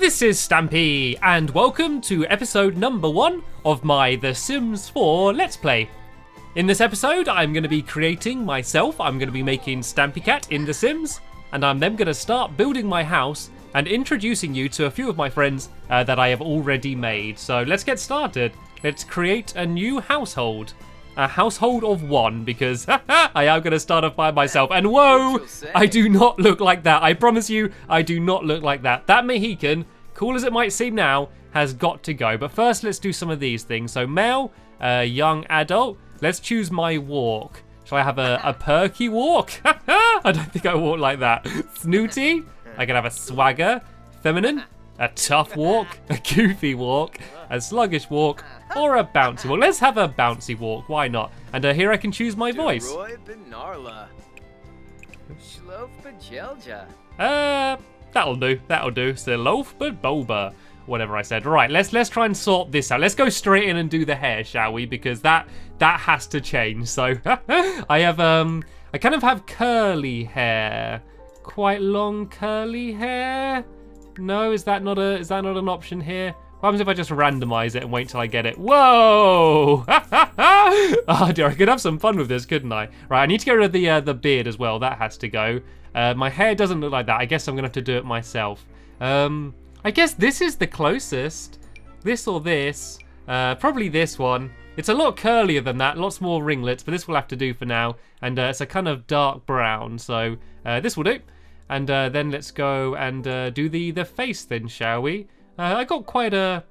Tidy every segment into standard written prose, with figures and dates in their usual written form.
This is Stampy, and welcome to episode number 1 of my The Sims 4 Let's Play. In this episode, I'm going to be creating myself. I'm going to be making Stampy Cat in The Sims, and I'm then going to start building my house and introducing you to a few of my friends that I have already made. So let's get started. Let's create a new household. A household of 1, because I am going to start off by myself. And whoa, I do not look like that. I promise you, I do not look like that. That Mohican, cool as it might seem now, has got to go. But first, let's do some of these things. So male, young adult. Let's choose my walk. Shall I have a perky walk? I don't think I walk like that. Snooty, I can have a swagger. Feminine, a tough walk. A goofy walk. A sluggish walk. Or a bouncy walk. Let's have a bouncy walk. Why not? And here I can choose my voice. That'll do. That'll do. Silof but boba. Whatever I said. Right, let's try and sort this out. Let's go straight in and do the hair, shall we? Because that has to change. So I have I kind of have curly hair. Quite long curly hair. No, is that not an option here? What happens if I just randomize it and wait till I get it? Whoa! Oh dear, I could have some fun with this, couldn't I? Right, I need to get rid of the beard as well. That has to go. My hair doesn't look like that. I guess I'm gonna have to do it myself. I guess this is the closest. This or this. Probably this one. It's a lot curlier than that. Lots more ringlets, but this will have to do for now. And it's a kind of dark brown, so this will do. And then let's go and do the face then, shall we? I got quite a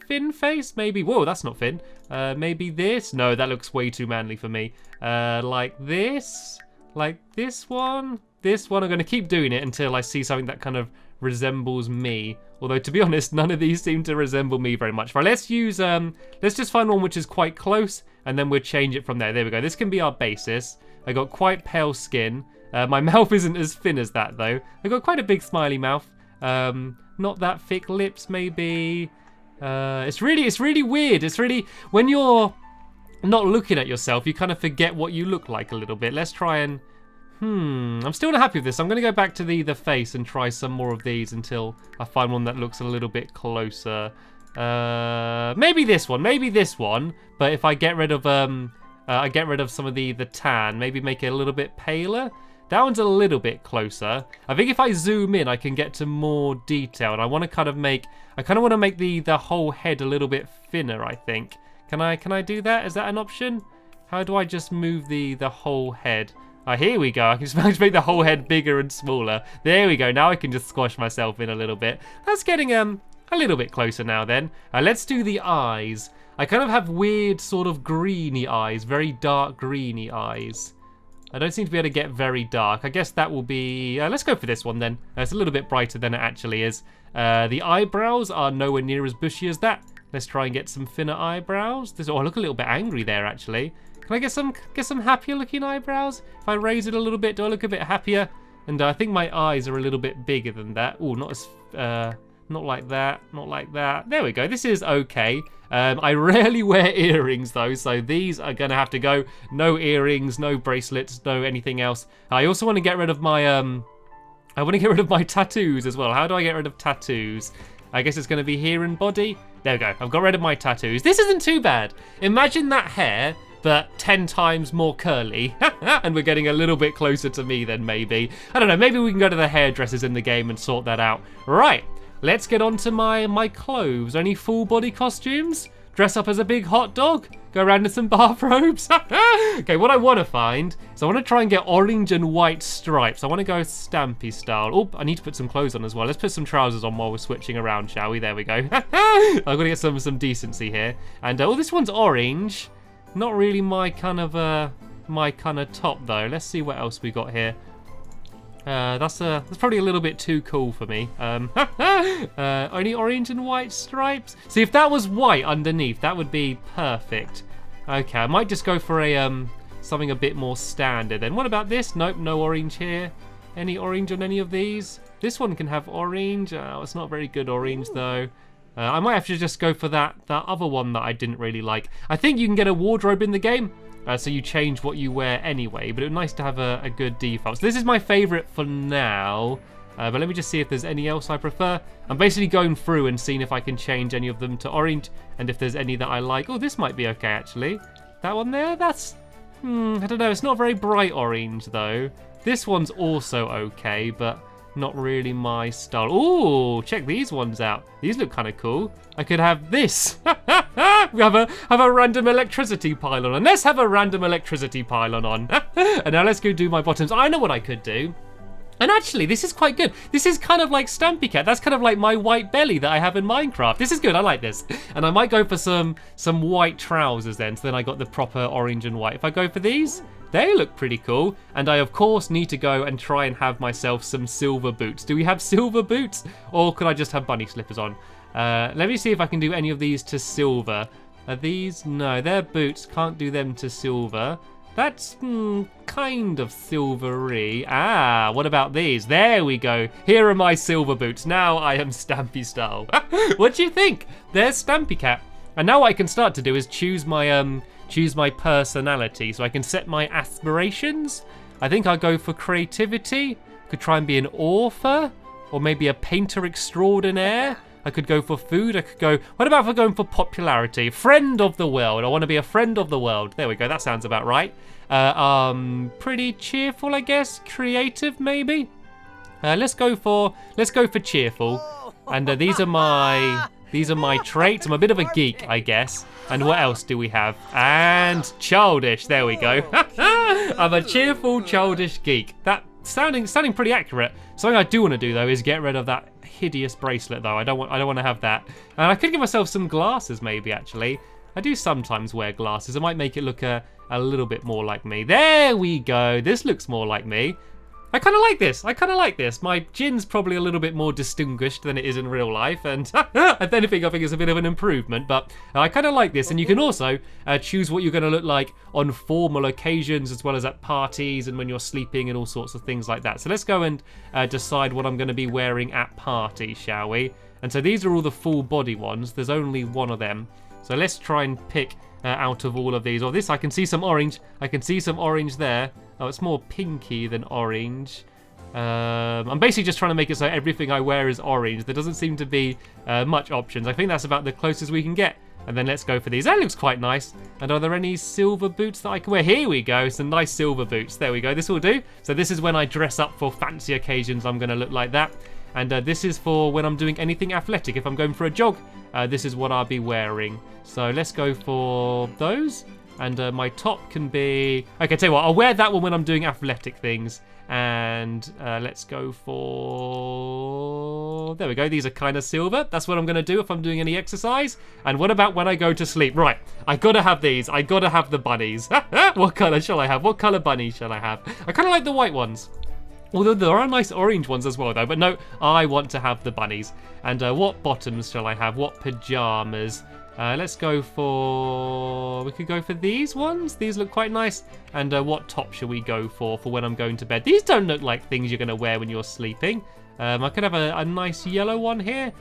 thin face, maybe. Whoa, that's not thin. Maybe this. No, that looks way too manly for me. Like this one. This one. I'm going to keep doing it until I see something that kind of resembles me. Although, to be honest, none of these seem to resemble me very much. Right, let's use let's just find one which is quite close, and then we'll change it from there. There we go. This can be our basis. I got quite pale skin. My mouth isn't as thin as that though. I got quite a big smiley mouth. Not that thick lips, maybe. It's really weird. It's really, when you're not looking at yourself, you kind of forget what you look like a little bit. Let's try and, I'm still not happy with this. I'm going to go back to the face and try some more of these until I find one that looks a little bit closer. Maybe this one. But if I get rid of, some of the tan, maybe make it a little bit paler. That one's a little bit closer. I think if I zoom in, I can get to more detail. And I want to kind of make the whole head a little bit thinner, I think. Can I do that? Is that an option? How do I just move the whole head? Here we go. I can just make the whole head bigger and smaller. There we go. Now I can just squash myself in a little bit. That's getting a little bit closer now then. Let's do the eyes. I kind of have weird sort of greeny eyes, very dark greeny eyes. I don't seem to be able to get very dark. I guess that will be... let's go for this one then. It's a little bit brighter than it actually is. The eyebrows are nowhere near as bushy as that. Let's try and get some thinner eyebrows. Oh, I look a little bit angry there actually. Can I get some happier looking eyebrows? If I raise it a little bit, do I look a bit happier? And I think my eyes are a little bit bigger than that. Oh, not as... not like that, not like that. There we go, this is okay. I rarely wear earrings though, so these are gonna have to go. No earrings, no bracelets, no anything else. I also want to get rid of my my tattoos as well. How do I get rid of tattoos? I guess it's gonna be here in body. There we go, I've got rid of my tattoos. This isn't too bad. Imagine that hair, but 10 times more curly. And we're getting a little bit closer to me then maybe. I don't know, maybe we can go to the hairdressers in the game and sort that out. Right. Let's get on to my clothes. Any full body costumes? Dress up as a big hot dog? Go around in some bathrobes? Okay, what I want to find is I want to try and get orange and white stripes. I want to go Stampy style. Oh, I need to put some clothes on as well. Let's put some trousers on while we're switching around, shall we? There we go. I've got to get some decency here. And oh, this one's orange. Not really my kind of top though. Let's see what else we got here. That's probably a little bit too cool for me. Only orange and white stripes. See, if that was white underneath, that would be perfect. Okay, I might just go for a something a bit more standard. Then what about this? Nope, no orange here. Any orange on any of these? This one can have orange. Oh, it's not very good orange though. I might have to just go for that other one that I didn't really like. I think you can get a wardrobe in the game. So you change what you wear anyway, but it was nice to have a good default. So this is my favourite for now. But let me just see if there's any else I prefer. I'm basically going through and seeing if I can change any of them to orange, and if there's any that I like. Oh, this might be okay, actually. That one there, that's... I don't know, it's not very bright orange, though. This one's also okay, but not really my style. Ooh, check these ones out. These look kind of cool. I could have this. We have a random electricity pylon on. Let's have a random electricity pylon on. And now let's go do my bottoms. I know what I could do. And actually, this is quite good. This is kind of like Stampy Cat. That's kind of like my white belly that I have in Minecraft. This is good, I like this. And I might go for some white trousers then, so then I got the proper orange and white. If I go for these, they look pretty cool. And I, of course, need to go and try and have myself some silver boots. Do we have silver boots? Or could I just have bunny slippers on? Let me see if I can do any of these to silver. Are these? No, they're boots. Can't do them to silver. That's kind of silvery. Ah, what about these? There we go. Here are my silver boots. Now I am Stampy style. What do you think? There's Stampy Cat. And now what I can start to do is choose my personality. So I can set my aspirations. I think I'll go for creativity. Could try and be an author. Or maybe a painter extraordinaire. I could go for food. I could go... What about if I'm going for popularity? Friend of the world. I want to be a friend of the world. There we go. That sounds about right. Pretty cheerful, I guess. Creative, maybe. Let's go for cheerful. And these are my traits. I'm a bit of a geek, I guess. And what else do we have? And childish. There we go. I'm a cheerful, childish geek. That sounding pretty accurate. Something I do want to do though is get rid of that hideous bracelet though. I don't want to have that. And I could give myself some glasses maybe actually. I do sometimes wear glasses. I might make it look a little bit more like me. There we go. This looks more like me. I kind of like this. My gin's probably a little bit more distinguished than it is in real life, and if anything, I think it's a bit of an improvement, but I kind of like this. And you can also choose what you're going to look like on formal occasions, as well as at parties and when you're sleeping and all sorts of things like that. So let's go and decide what I'm going to be wearing at parties, shall we? And so these are all the full body ones. There's only one of them. So let's try and pick out of all of these. Or this, I can see some orange. I can see some orange there. Oh, it's more pinky than orange. I'm basically just trying to make it so everything I wear is orange. There doesn't seem to be much options. I think that's about the closest we can get. And then let's go for these. That looks quite nice. And are there any silver boots that I can wear? Here we go. Some nice silver boots. There we go. This will do. So this is when I dress up for fancy occasions. I'm going to look like that. And this is for when I'm doing anything athletic. If I'm going for a jog, this is what I'll be wearing. So let's go for those. And my top can be... Okay, tell you what, I'll wear that one when I'm doing athletic things. And let's go for... There we go, these are kind of silver. That's what I'm going to do if I'm doing any exercise. And what about when I go to sleep? Right, I got to have these. I got to have the bunnies. What colour shall I have? What colour bunnies shall I have? I kind of like the white ones. Although there are nice orange ones as well, though. But no, I want to have the bunnies. And what bottoms shall I have? What pyjamas? Let's go for... We could go for these ones. These look quite nice. And what top should we go for when I'm going to bed? These don't look like things you're going to wear when you're sleeping. I could have a nice yellow one here.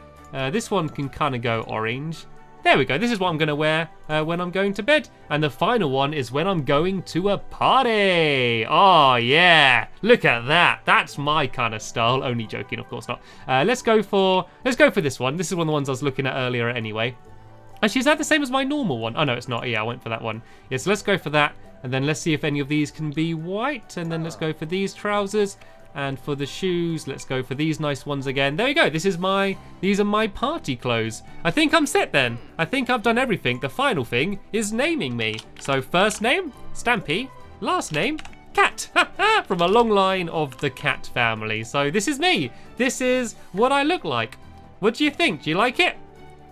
This one can kind of go orange. There we go. This is what I'm going to wear when I'm going to bed. And the final one is when I'm going to a party. Oh, yeah. Look at that. That's my kind of style. Only joking, of course not. Let's go for this one. This is one of the ones I was looking at earlier anyway. Actually, is that the same as my normal one? Oh, no, it's not. Yeah, I went for that one. Yeah, so let's go for that. And then let's see if any of these can be white. And then let's go for these trousers. And for the shoes, let's go for these nice ones again. There we go. These are my party clothes. I think I'm set then. I think I've done everything. The final thing is naming me. So first name, Stampy. Last name, Cat. From a long line of the cat family. So this is me. This is what I look like. What do you think? Do you like it?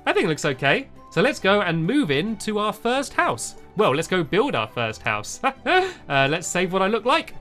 I think it looks okay. So let's go and move into our first house. Well, let's go build our first house. Let's save what I look like.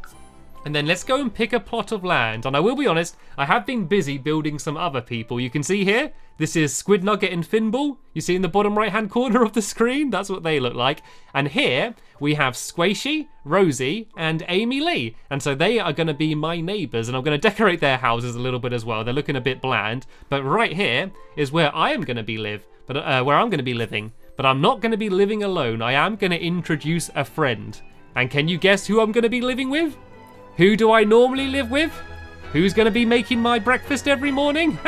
And then let's go and pick a plot of land. And I will be honest, I have been busy building some other people. You can see here, this is Squid Nugget and Finball. You see in the bottom right-hand corner of the screen? That's what they look like. And here we have Squishy, Rosie, and Amy Lee. And so they are going to be my neighbours. And I'm going to decorate their houses a little bit as well. They're looking a bit bland. But right here is where I am going to be where I'm going to be living. But I'm not going to be living alone. I am going to introduce a friend. And can you guess who I'm going to be living with? Who do I normally live with? Who's going to be making my breakfast every morning?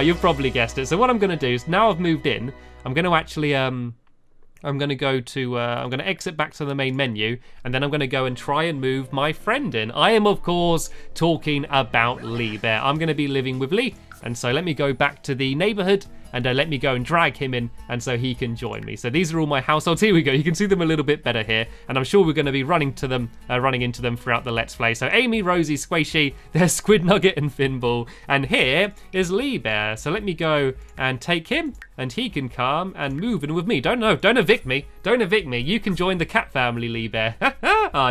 You've probably guessed it. So what I'm going to do is, now I've moved in, I'm going to actually, I'm going to exit back to the main menu, and then I'm going to go and try and move my friend in. I am, of course, talking about Lee Bear. I'm going to be living with Lee, and so let me go back to the neighborhood, and let me go and drag him in, and so he can join me. So these are all my households. Here we go. You can see them a little bit better here, and I'm sure we're going to be running into them throughout the Let's Play. So Amy, Rosie, Squishy, there's Squid Nugget and Finball, and here is Lee Bear. So let me go and take him, and he can come and move in with me. Don't evict me. Don't evict me. You can join the cat family, Lee Bear.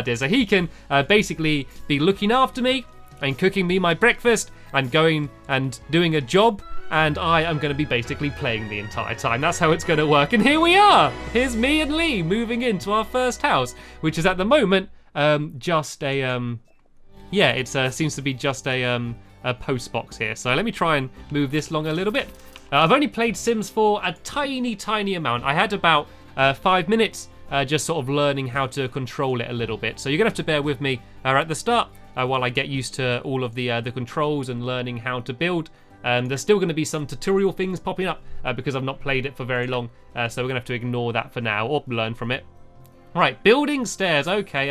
Dear. So he can basically be looking after me and cooking me my breakfast and going and doing a job, and I am going to be basically playing the entire time. That's how it's going to work. And here we are. Here's me and Lee moving into our first house, which is at the moment just a seems to be just a post box here. So let me try and move this along a little bit. I've only played Sims for a tiny amount. I had about 5 minutes just sort of learning how to control it a little bit. So you're going to have to bear with me at the start while I get used to all of the controls and learning how to build. There's still going to be some tutorial things popping up because I've not played it for very long. So we're going to have to ignore that for now or learn from it. Right, building stairs. Okay.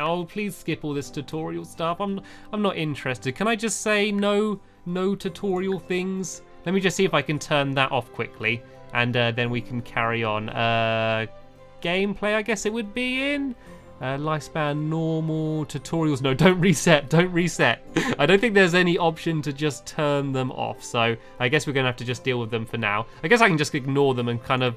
Oh, please skip all this tutorial stuff. I'm not interested. Can I just say no tutorial things? Let me just see if I can turn that off quickly, and then we can carry on. Gameplay, I guess it would be in. Lifespan, normal, tutorials. No, don't reset. I don't think there's any option to just turn them off. So I guess we're going to have to just deal with them for now. I guess I can just ignore them and kind of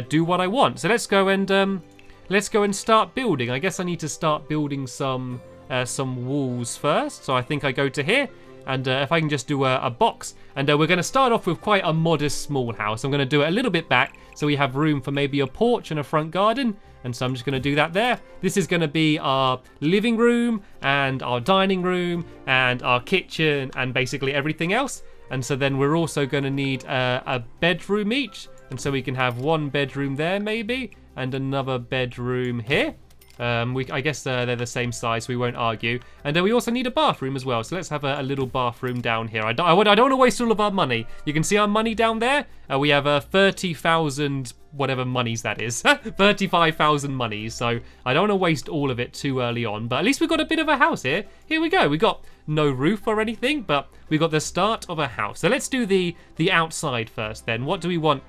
do what I want. So let's go and start building. I guess I need to start building some walls first. So I think I go to here. And if I can just do a box. And we're going to start off with quite a modest small house. I'm going to do it a little bit back so we have room for maybe a porch and a front garden. And so I'm just going to do that there. This is going to be our living room and our dining room and our kitchen and basically everything else. And so then we're also going to need a bedroom each. And so we can have one bedroom there maybe and another bedroom here. I guess they're the same size, so we won't argue. And then we also need a bathroom as well, so let's have a little bathroom down here. I don't want to waste all of our money. You can see our money down there. We have 30,000 whatever monies that is. 35,000 monies, so I don't want to waste all of it too early on. But at least we've got a bit of a house here. Here we go. We got no roof or anything, but we got the start of a house. So let's do the outside first then. What do we want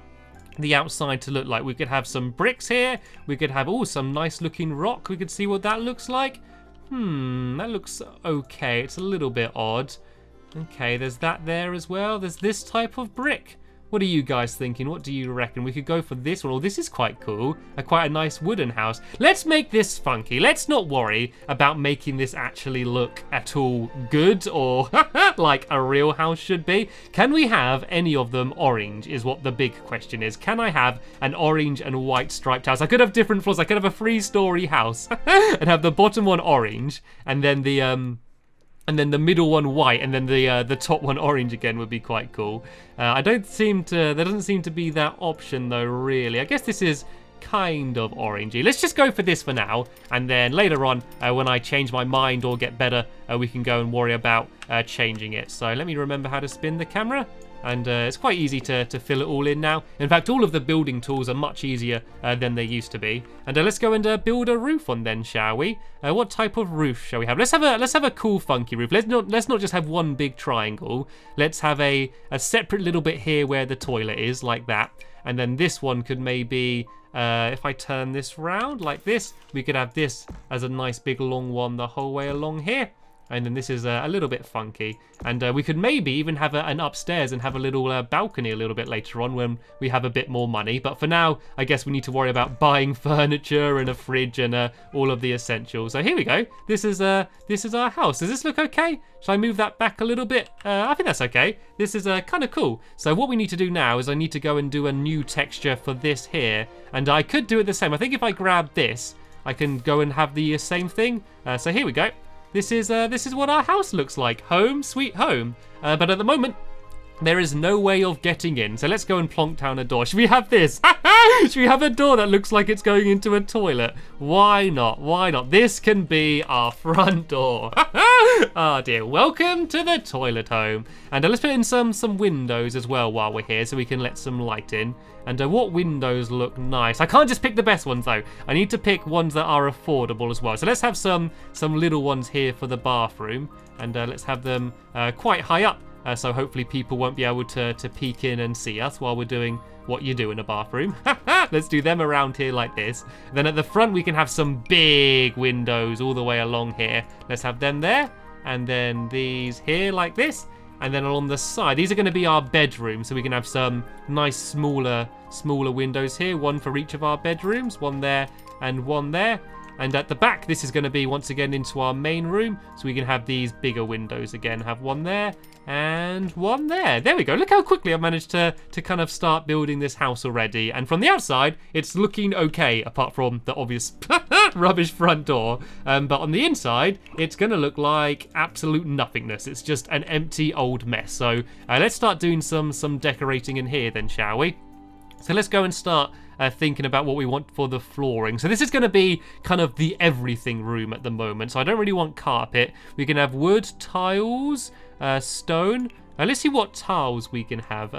the outside to look like? We could have some bricks here. We could have some nice looking rock. We could see what that looks like. That looks okay. It's a little bit odd. Okay, there's that there as well. There's this type of brick. What are you guys thinking? What do you reckon? We could go for this one. Oh, this is quite cool. Quite a nice wooden house. Let's make this funky. Let's not worry about making this actually look at all good or like a real house should be. Can we have any of them orange is what the big question is. Can I have an orange and white striped house? I could have different floors. I could have a 3-story house and have the bottom one orange and then the middle one white, and then the top one orange again would be quite cool. There doesn't seem to be that option though, really. I guess this is kind of orangey. Let's just go for this for now, and then later on, when I change my mind or get better, we can go and worry about changing it. So let me remember how to spin the camera. And it's quite easy to fill it all in now. In fact, all of the building tools are much easier than they used to be. And let's go and build a roof on then, shall we? What type of roof shall we have? Let's have a cool, funky roof. Let's not just have one big triangle. Let's have a separate little bit here where the toilet is, like that. And then this one could maybe, if I turn this round like this, we could have this as a nice big long one the whole way along here. And then this is a little bit funky. And we could maybe even have an upstairs and have a little balcony a little bit later on when we have a bit more money. But for now, I guess we need to worry about buying furniture and a fridge and all of the essentials. So here we go. This is our house. Does this look okay? Should I move that back a little bit? I think that's okay. This is kind of cool. So what we need to do now is I need to go and do a new texture for this here. And I could do it the same. I think if I grab this, I can go and have the same thing. So here we go. This is what our house looks like. Home, sweet home. But at the moment, there is no way of getting in. So let's go and plonk down a door. Should we have this? Should we have a door that looks like it's going into a toilet? Why not? Why not? This can be our front door. Oh dear. Welcome to the toilet home. And let's put in some windows as well while we're here so we can let some light in. And what windows look nice? I can't just pick the best ones though. I need to pick ones that are affordable as well. So let's have some little ones here for the bathroom. And let's have them quite high up. So hopefully people won't be able to peek in and see us while we're doing what you do in a bathroom. Let's do them around here like this. Then at the front we can have some big windows all the way along here. Let's have them there. And then these here like this. And then along the side, these are going to be our bedrooms. So we can have some nice smaller windows here. One for each of our bedrooms. One there and one there. And at the back, this is going to be once again into our main room. So we can have these bigger windows again. Have one there and one there. There we go. Look how quickly I've managed to kind of start building this house already. And from the outside, it's looking okay, apart from the obvious rubbish front door. But on the inside, it's going to look like absolute nothingness. It's just an empty old mess. So let's start doing some decorating in here then, shall we? So let's go and start thinking about what we want for the flooring. So this is going to be kind of the everything room at the moment. So I don't really want carpet. We can have wood, tiles, stone. Let's see what tiles we can have.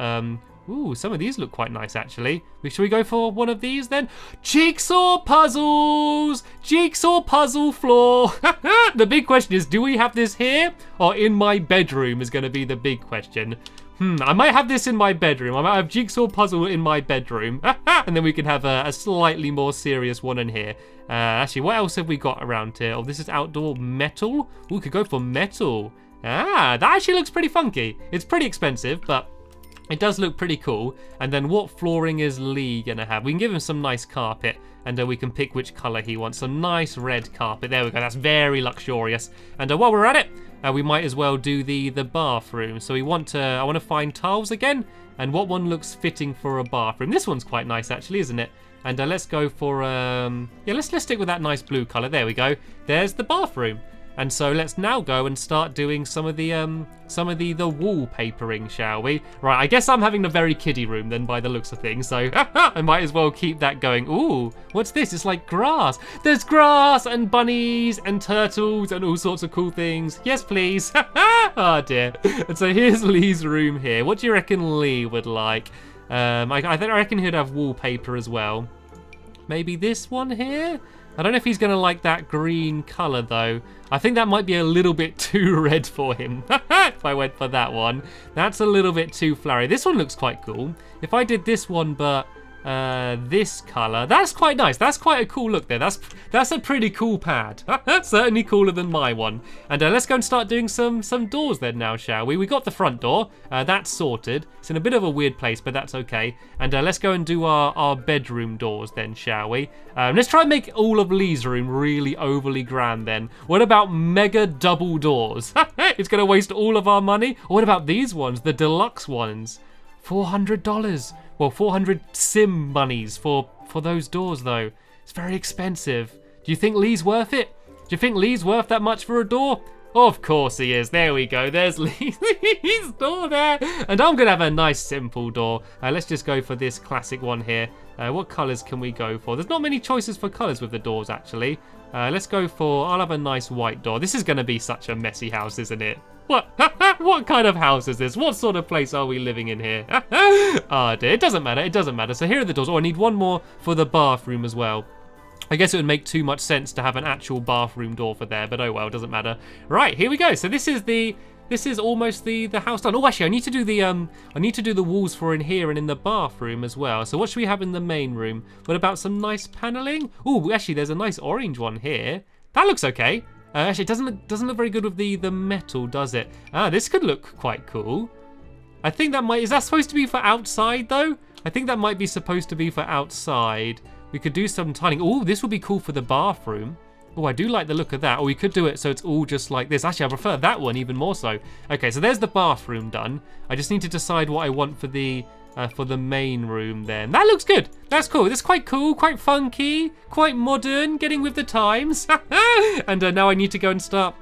Ooh, some of these look quite nice actually. Should we go for one of these then? Jigsaw puzzles! Jigsaw puzzle floor! The big question is, do we have this here or in my bedroom is going to be the big question. I might have this in my bedroom. I might have jigsaw puzzle in my bedroom. And then we can have a slightly more serious one in here. Actually, what else have we got around here? Oh, this is outdoor metal. Ooh, we could go for metal. That actually looks pretty funky. It's pretty expensive, but it does look pretty cool. And then what flooring is Lee going to have? We can give him some nice carpet. And we can pick which colour he wants. Some nice red carpet. There we go. That's very luxurious. And while we're at it, we might as well do the bathroom. So I want to find tiles again. And what one looks fitting for a bathroom? This one's quite nice actually, isn't it? And let's go for let's stick with that nice blue colour. There we go. There's the bathroom. And so let's now go and start doing some of the wallpapering, shall we? Right, I guess I'm having a very kiddie room then by the looks of things, so I might as well keep that going. Ooh, what's this? It's like grass. There's grass and bunnies and turtles and all sorts of cool things. Yes, please. Oh dear. And so here's Lee's room here. What do you reckon Lee would like? I reckon he'd have wallpaper as well. Maybe this one here? I don't know if he's going to like that green colour though. I think that might be a little bit too red for him. If I went for that one. That's a little bit too flowery. This one looks quite cool. If I did this one but this colour, that's quite nice. That's quite a cool look there. That's a pretty cool pad. Certainly cooler than my one. And let's go and start doing some doors then now, shall we? We got the front door. That's sorted. It's in a bit of a weird place, but that's okay. And let's go and do our bedroom doors then, shall we? Let's try and make all of Lee's room really overly grand then. What about mega double doors? It's going to waste all of our money. Or what about these ones, the deluxe ones? $400. Well, 400 sim monies for those doors though. It's very expensive. Do you think Lee's worth it? Do you think Lee's worth that much for a door? Of course he is. There we go. There's Lee's door there. And I'm going to have a nice simple door. Let's just go for this classic one here. What colours can we go for? There's not many choices for colours with the doors actually. Let's go for, I'll have a nice white door. This is going to be such a messy house, isn't it? What? What kind of house is this? What sort of place are we living in here? Oh dear, it doesn't matter, it doesn't matter. So here are the doors. Oh, I need one more for the bathroom as well. I guess it would make too much sense to have an actual bathroom door for there, but oh well, it doesn't matter. Right, here we go. So this is almost the house done. Oh, actually, I need to do the walls for in here and in the bathroom as well. So what should we have in the main room? What about some nice paneling? Oh, actually, there's a nice orange one here. That looks okay. Actually, it doesn't look very good with the metal, does it? This could look quite cool. I think that might... Is that supposed to be for outside, though? I think that might be supposed to be for outside. We could do some tiling. Oh, this would be cool for the bathroom. Oh, I do like the look of that. Or we could do it so it's all just like this. Actually, I prefer that one even more so. Okay, so there's the bathroom done. I just need to decide what I want for the main room then. That looks good. That's cool. That's quite cool, quite funky, quite modern, getting with the times. And now I need to go and start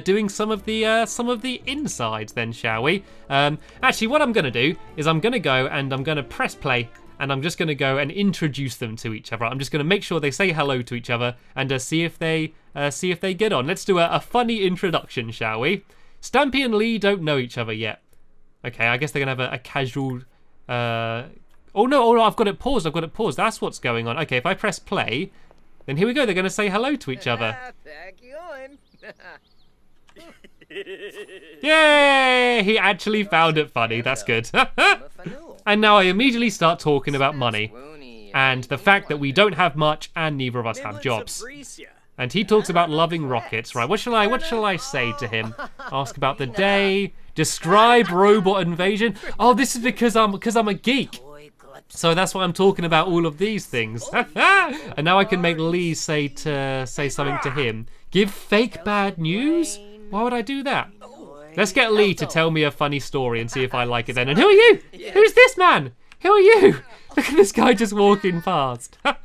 doing some of the insides then, shall we? Actually, what I'm going to do is I'm going to go and I'm going to press play and I'm just going to go and introduce them to each other. I'm just going to make sure they say hello to each other and see if they get on. Let's do a funny introduction, shall we? Stampy and Lee don't know each other yet. Okay, I guess they're going to have a casual... Oh no, I've got it paused. That's what's going on. Okay, if I press play, then here we go. They're going to say hello to each other. Yay! He actually found it funny. That's good. And now I immediately start talking about money and the fact that we don't have much and neither of us have jobs. And he talks about loving rockets. Right, what shall I say to him? Ask about the day. Describe robot invasion. Oh, this is because I'm a geek. So that's why I'm talking about all of these things. And now I can make Lee say something to him. Give fake bad news? Why would I do that? Let's get Lee to tell me a funny story and see if I like it then. And who are you? Who's this man? Who are you? Look at this guy just walking past. And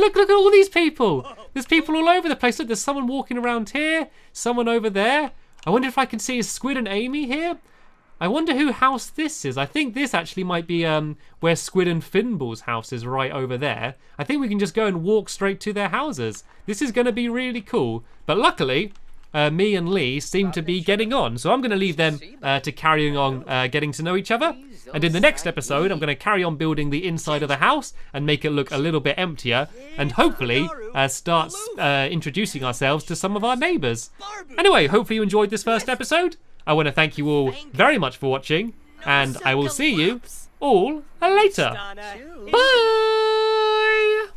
look at all these people. There's people all over the place. Look, there's someone walking around here. Someone over there. I wonder if I can see Squid and Amy here. I wonder who house this is. I think this actually might be where Squid and Finball's house is, right over there. I think we can just go and walk straight to their houses. This is going to be really cool. But luckily, me and Lee seem to be getting on. So I'm going to leave them to carrying on getting to know each other. And in the next episode, I'm going to carry on building the inside of the house and make it look a little bit emptier. And hopefully start introducing ourselves to some of our neighbours. Anyway, hopefully you enjoyed this first episode. I want to thank you all very much for watching. And I will see you all later. Bye!